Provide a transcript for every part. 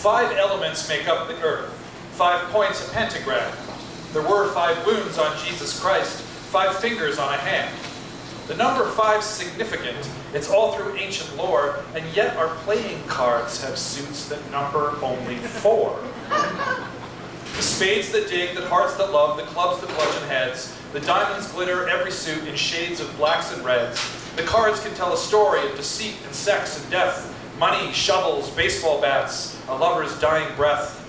5 elements make up the earth. 5 points a pentagram. There were 5 wounds on Jesus Christ, 5 fingers on a hand. The number 5 is significant. It's all through ancient lore, and yet our playing cards have suits that number only 4. The spades that dig, the hearts that love, the clubs that bludgeon heads, the diamonds glitter every suit in shades of blacks and reds. The cards can tell a story of deceit and sex and death, money, shovels, baseball bats, a lover's dying breath.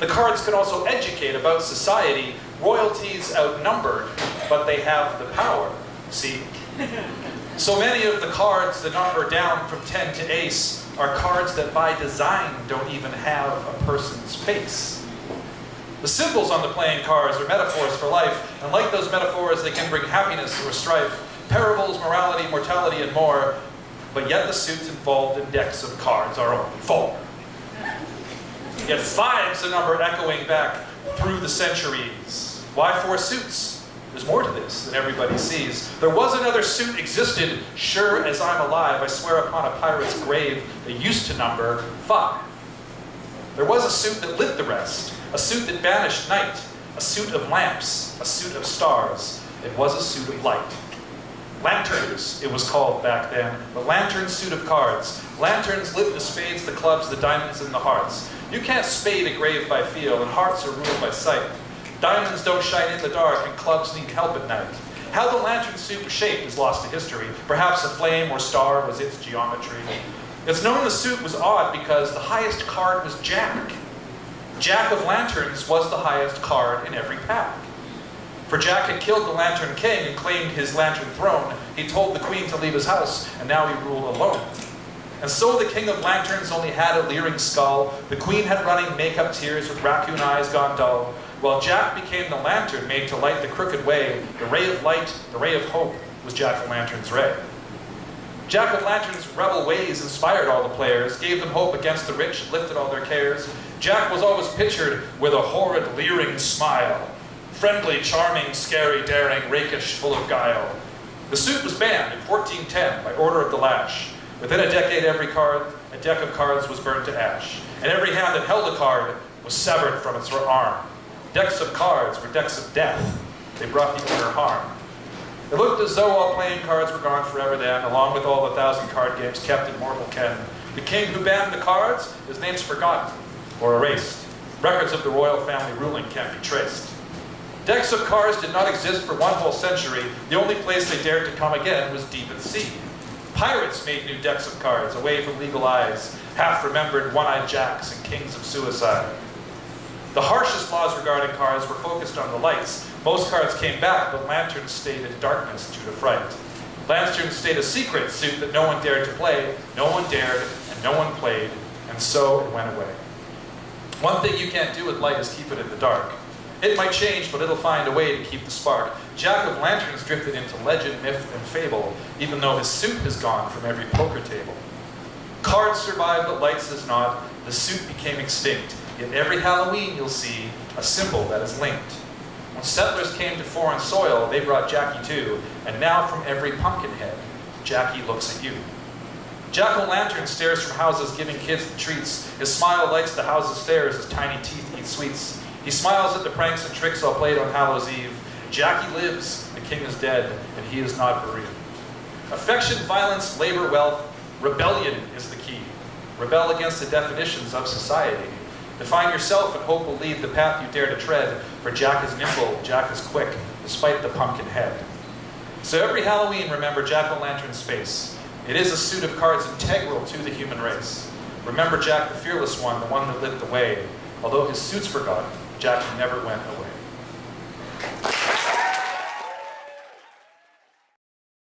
The cards can also educate about society. Royalties outnumbered, but they have the power, see? So many of the cards that number down from 10 to ace are cards that by design don't even have a person's face. The symbols on the playing cards are metaphors for life, and like those metaphors, they can bring happiness or strife, parables, morality, mortality, and more, but yet the suits involved in decks of cards are only 4. Yet 5's the number echoing back through the centuries. Why 4 suits? There's more to this than everybody sees. There was another suit existed, sure as I'm alive, I swear upon a pirate's grave, that used to number 5. There was a suit that lit the rest, a suit that banished night, a suit of lamps, a suit of stars. It was a suit of light. Lanterns, it was called back then, the lantern suit of cards. Lanterns lit the spades, the clubs, the diamonds, and the hearts. You can't spade a grave by feel, and hearts are ruled by sight. Diamonds don't shine in the dark, and clubs need help at night. How the lantern suit was shaped is lost to history. Perhaps a flame or star was its geometry. It's known the suit was odd because the highest card was Jack. Jack of Lanterns was the highest card in every pack. For Jack had killed the Lantern King and claimed his lantern throne. He told the Queen to leave his house, and now he ruled alone. And so the King of Lanterns only had a leering skull. The Queen had running makeup tears with raccoon eyes gone dull. While Jack became the lantern made to light the crooked way, the ray of light, the ray of hope, was Jack-o'-lantern's ray. Jack-o'-lantern's rebel ways inspired all the players, gave them hope against the rich, and lifted all their cares. Jack was always pictured with a horrid, leering smile. Friendly, charming, scary, daring, rakish, full of guile. The suit was banned in 1410 by order of the lash. Within a decade, a deck of cards was burned to ash, and every hand that held a card was severed from its arm. Decks of cards were decks of death. They brought the owner harm. It looked as though all playing cards were gone forever then, along with all the 1,000 card games kept in mortal ken. The king who banned the cards, his name's forgotten or erased. Records of the royal family ruling can't be traced. Decks of cards did not exist for one whole century. The only place they dared to come again was deep at sea. Pirates made new decks of cards, away from legal eyes, half-remembered one-eyed jacks and kings of suicide. The harshest laws regarding cards were focused on the lights. Most cards came back, but lanterns stayed in darkness due to fright. Lanterns stayed a secret suit that no one dared to play, no one dared, and no one played, and so it went away. One thing you can't do with light is keep it in the dark. It might change, but it'll find a way to keep the spark. Jack of Lanterns drifted into legend, myth, and fable, even though his suit is gone from every poker table. Cards survived, but lights does not. The suit became extinct. Yet every Halloween you'll see a symbol that is linked. When settlers came to foreign soil, they brought Jackie too, and now from every pumpkin head, Jackie looks at you. Jack-o'-lantern stares from houses giving kids the treats. His smile lights the house's stairs as tiny teeth eat sweets. He smiles at the pranks and tricks all played on Hallows Eve. Jackie lives, the king is dead, and he is not bereaved. Affection, violence, labor, wealth, rebellion is the key. Rebel against the definitions of society. Define yourself and hope will lead the path you dare to tread, for Jack is nimble, Jack is quick, despite the pumpkin head. So every Halloween, remember Jack-o'-lantern's face. It is a suit of cards integral to the human race. Remember Jack the fearless one, the one that lit the way. Although his suit's forgotten, Jackie never went away.